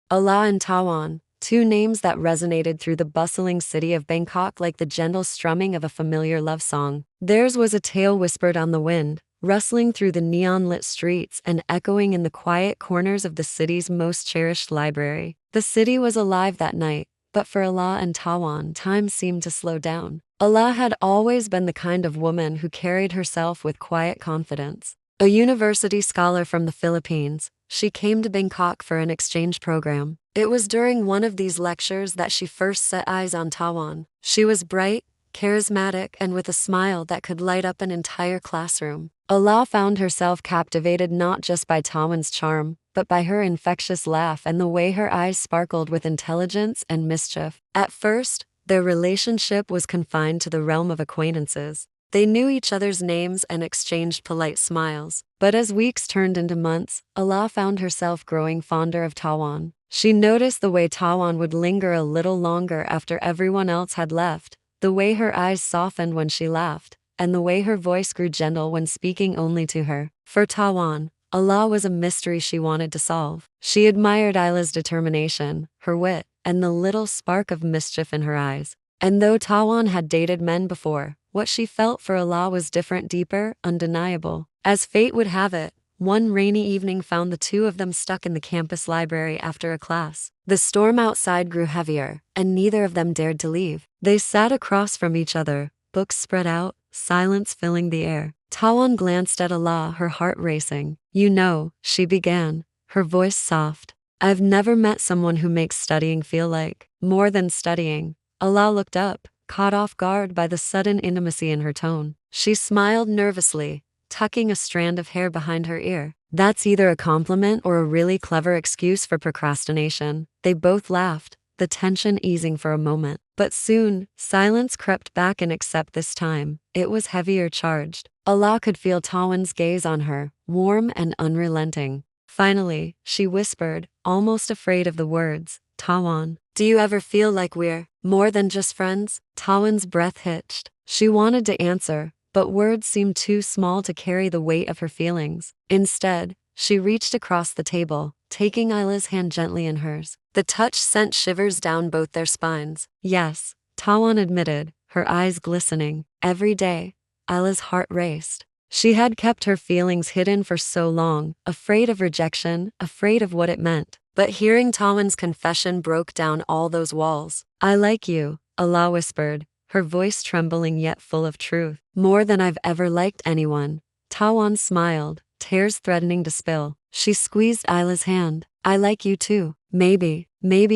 Ayla and Tawan, two names that resonated through the bustling city of Bangkok like the gentle strumming of a familiar love song. Theirs was a tale whispered on the wind, rustling through the neon-lit streets and echoing in the quiet corners of the city's most cherished library. The city was alive that night, but for Ayla and Tawan, time seemed to slow down. Ayla had always been the kind of woman who carried herself with quiet confidence. A university scholar from the Philippines, she came to Bangkok for an exchange program. It was during one of these lectures that she first set eyes on Tawan. She was bright, charismatic, and with a smile that could light up an entire classroom. Ayla found herself captivated not just by Tawan's charm, but by her infectious laugh and the way her eyes sparkled with intelligence and mischief. At first, their relationship was confined to the realm of acquaintances. They knew each other's names and exchanged polite smiles. But as weeks turned into months, Ayla found herself growing fonder of Tawan. She noticed the way Tawan would linger a little longer after everyone else had left, the way her eyes softened when she laughed, and the way her voice grew gentle when speaking only to her. For Tawan, Ayla was a mystery she wanted to solve. She admired Ayla's determination, her wit, and the little spark of mischief in her eyes. And though Tawan had dated men before, what she felt for Ayla was different, deeper, undeniable. As fate would have it, one rainy evening found the two of them stuck in the campus library after a class. The storm outside grew heavier, and neither of them dared to leave. They sat across from each other, books spread out, silence filling the air. Tawan glanced at Ayla, her heart racing. "You know," she began, her voice soft, "I've never met someone who makes studying feel like more than studying." Ayla looked up, caught off guard by the sudden intimacy in her tone. She smiled nervously, tucking a strand of hair behind her ear. "That's either a compliment or a really clever excuse for procrastination." They both laughed, the tension easing for a moment. But soon, silence crept back, and except this time, it was heavier charged. Ayla could feel Tawan's gaze on her, warm and unrelenting. Finally, she whispered, almost afraid of the words, "Tawan, do you ever feel like we're more than just friends?" Tawan's breath hitched. She wanted to answer, but words seemed too small to carry the weight of her feelings. Instead, she reached across the table, taking Ayla's hand gently in hers. The touch sent shivers down both their spines. "Yes," Tawan admitted, her eyes glistening. Every day, Ayla's heart raced. She had kept her feelings hidden for so long, afraid of rejection, afraid of what it meant. But hearing Tawan's confession broke down all those walls. "I like you," Ayla whispered, her voice trembling yet full of truth. "More than I've ever liked anyone." Tawan smiled, tears threatening to spill. She squeezed Ayla's hand. "I like you too. Maybe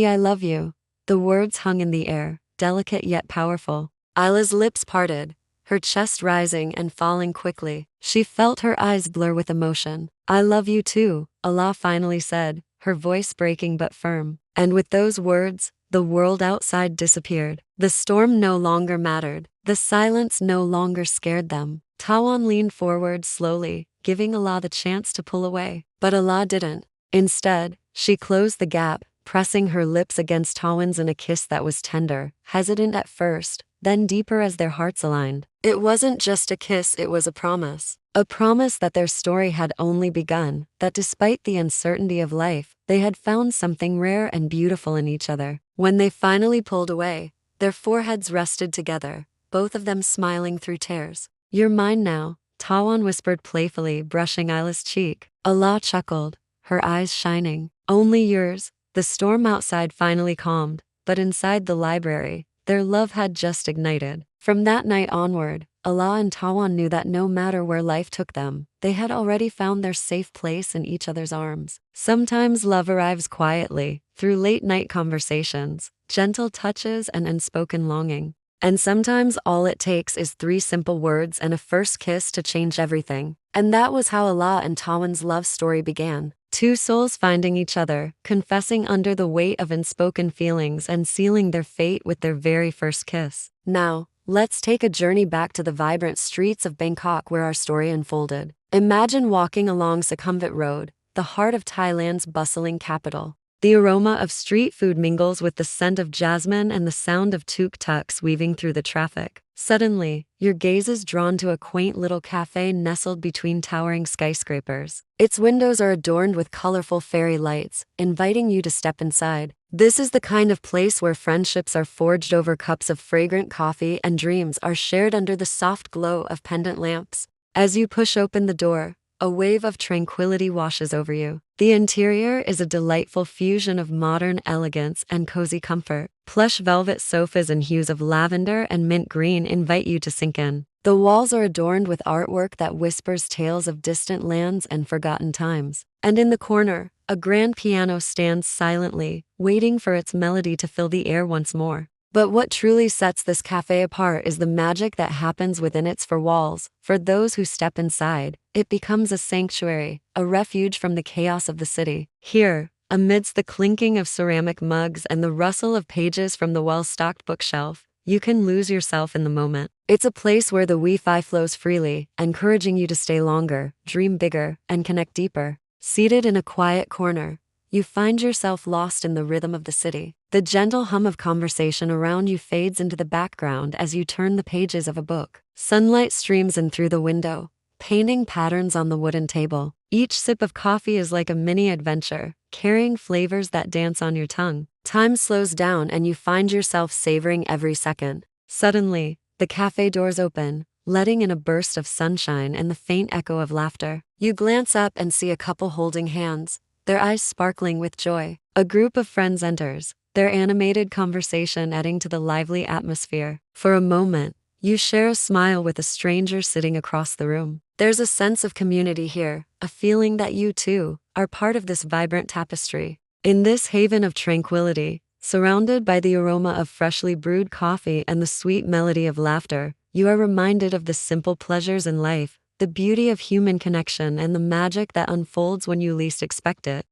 I love you." The words hung in the air, delicate yet powerful. Ayla's lips parted, her chest rising and falling quickly. She felt her eyes blur with emotion. "I love you too," Ayla finally said, her voice breaking but firm. And with those words, the world outside disappeared. The storm no longer mattered. The silence no longer scared them. Tawan leaned forward slowly, giving Ayla the chance to pull away. But Ayla didn't. Instead, she closed the gap, pressing her lips against Tawan's in a kiss that was tender, hesitant at first, then deeper as their hearts aligned. It wasn't just a kiss, it was a promise. A promise that their story had only begun, that despite the uncertainty of life, they had found something rare and beautiful in each other. When they finally pulled away, their foreheads rested together, both of them smiling through tears. "You're mine now," Tawan whispered playfully, brushing Ayla's cheek. Ayla chuckled, her eyes shining. "Only yours." The storm outside finally calmed, but inside the library, their love had just ignited. From that night onward, Ayla and Tawan knew that no matter where life took them, they had already found their safe place in each other's arms. Sometimes love arrives quietly, through late-night conversations, gentle touches, and unspoken longing. And sometimes all it takes is 3 simple words and a first kiss to change everything. And that was how Ayla and Tawan's love story began. Two souls finding each other, confessing under the weight of unspoken feelings, and sealing their fate with their very first kiss. Now, let's take a journey back to the vibrant streets of Bangkok where our story unfolded. Imagine walking along Sukhumvit Road, the heart of Thailand's bustling capital. The aroma of street food mingles with the scent of jasmine and the sound of tuk-tuks weaving through the traffic. Suddenly, your gaze is drawn to a quaint little cafe nestled between towering skyscrapers. Its windows are adorned with colorful fairy lights, inviting you to step inside. This is the kind of place where friendships are forged over cups of fragrant coffee and dreams are shared under the soft glow of pendant lamps. As you push open the door, a wave of tranquility washes over you. The interior is a delightful fusion of modern elegance and cozy comfort. Plush velvet sofas in hues of lavender and mint green invite you to sink in. The walls are adorned with artwork that whispers tales of distant lands and forgotten times. And in the corner, a grand piano stands silently, waiting for its melody to fill the air once more. But what truly sets this cafe apart is the magic that happens within its four walls. For those who step inside, it becomes a sanctuary, a refuge from the chaos of the city. Here, amidst the clinking of ceramic mugs and the rustle of pages from the well-stocked bookshelf, you can lose yourself in the moment. It's a place where the Wi-Fi flows freely, encouraging you to stay longer, dream bigger, and connect deeper. Seated in a quiet corner, you find yourself lost in the rhythm of the city. The gentle hum of conversation around you fades into the background as you turn the pages of a book. Sunlight streams in through the window, painting patterns on the wooden table. Each sip of coffee is like a mini adventure, carrying flavors that dance on your tongue. Time slows down and you find yourself savoring every second. Suddenly, the cafe doors open, letting in a burst of sunshine and the faint echo of laughter. You glance up and see a couple holding hands, their eyes sparkling with joy. A group of friends enters, their animated conversation adding to the lively atmosphere. For a moment, you share a smile with a stranger sitting across the room. There's a sense of community here, a feeling that you, too, are part of this vibrant tapestry. In this haven of tranquility, surrounded by the aroma of freshly brewed coffee and the sweet melody of laughter, you are reminded of the simple pleasures in life, the beauty of human connection, and the magic that unfolds when you least expect it.